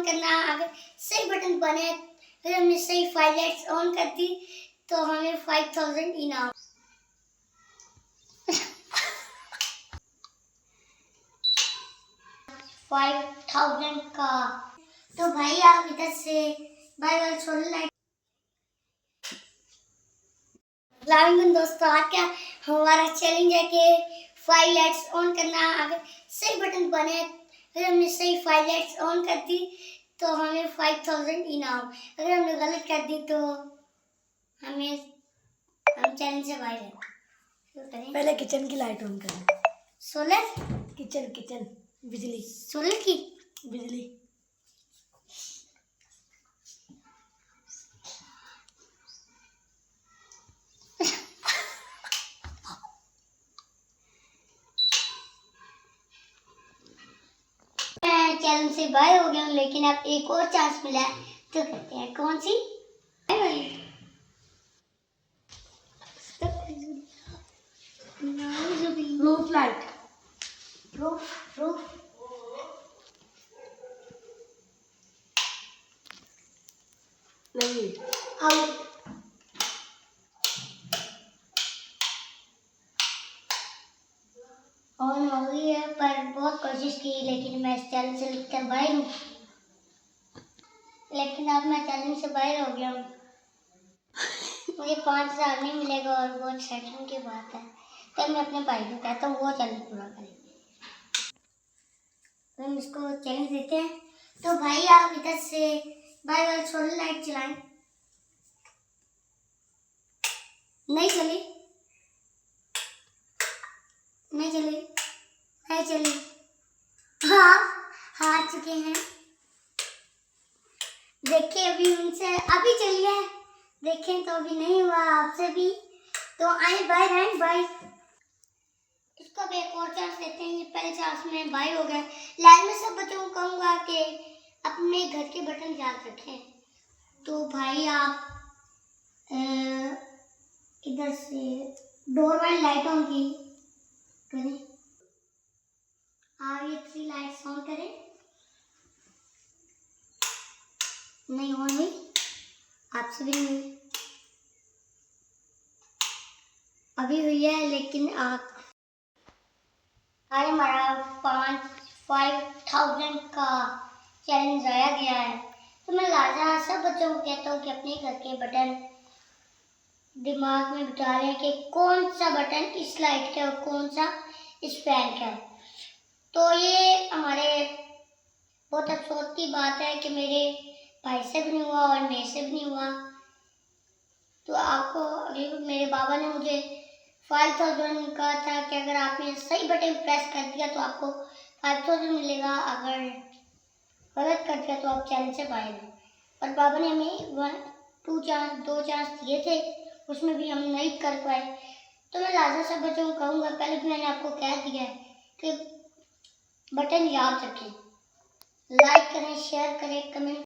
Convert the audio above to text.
On करना, अगर सही बटन दबाने फिर हमने सही 5 लाइट्स ऑन कर दी तो हमें 5000 इनाम। 5000 का। तो भाई आप इधर से बाय बाय सोलर लाइट दोस्तों, आज क्या हमारा चैलेंज है कि 5 लाइट्स ऑन करना, अगर सही बटन दबाने फिर हमने सही 5 लाइट्स ऑन कर दी तो हमें 5000 इनाम। अगर हमने गलत कर दी तो हम चैलेंज से बाहर हैं। पहले किचन की लाइट ऑन करें। सोलर किचन बिजली, सोलर की बिजली। चैलेंज से बाहर हो गया हूँ, लेकिन अब एक और चांस मिला है तो करते हैं। कौन सी? Roof light. रूफ नहीं, आउट। ऑन हो गई है, पर बहुत कोशिश की लेकिन मैं इस चैलेंज से लिखकर बाहर हूँ। लेकिन अब मैं चैलेंज से बाहर हो गया हूँ। मुझे 5000 नहीं मिलेगा और बहुत शर्म की बात है। तब मैं अपने भाई को कहता हूँ वो चैलेंज पूरा करें। तो हम इसको चैलेंज देते हैं। तो भाई आप इधर से बाय बाय सोलर लाइट चलाएं। नहीं चली, नहीं चली, नहीं चली। हाँ, हार चुके हैं। देखिए अभी उनसे अभी चली है, देखें तो अभी नहीं हुआ आपसे भी। तो आए बाय। इसको भी एक और चांस देते हैं। ये पहले चांस में बाय हो गए। लाइन में सब बच्चों को कहूँगा कि अपने घर के बटन याद रखें। तो भाई आप इधर से डोर वाली लाइट ऑन की करें। आप ये 3 लाइट्स ऑन करें। नहीं ऑन हुई, आपसे भी नहीं अभी हुई है, लेकिन आप आज हमारा 5000 का चैलेंज आया गया है। तो मैं लाजा सब बच्चों को कहता हूँ कि अपने घर के बटन दिमाग में बिठा लें कि कौन सा बटन इस लाइट का है और कौन सा इस फैन का है। तो ये हमारे बहुत अफसोस की बात है कि मेरे भाई से भी नहीं हुआ और मेरे से भी नहीं हुआ। तो आपको अभी मेरे बाबा ने मुझे 5000 कहा था कि अगर आपने सही बटन प्रेस कर दिया तो आपको 5000 मिलेगा, अगर गलत कर दिया तो आप चैलेंज से बाहर हैं। और बाबा ने हमें 2 चांस दिए थे, उसमें भी हम नहीं कर पाए। तो मैं लाजा सब बच्चों को कहूँगा, पहले भी मैंने आपको कह दिया है कि बटन याद रखें, लाइक करें, शेयर करें, कमेंट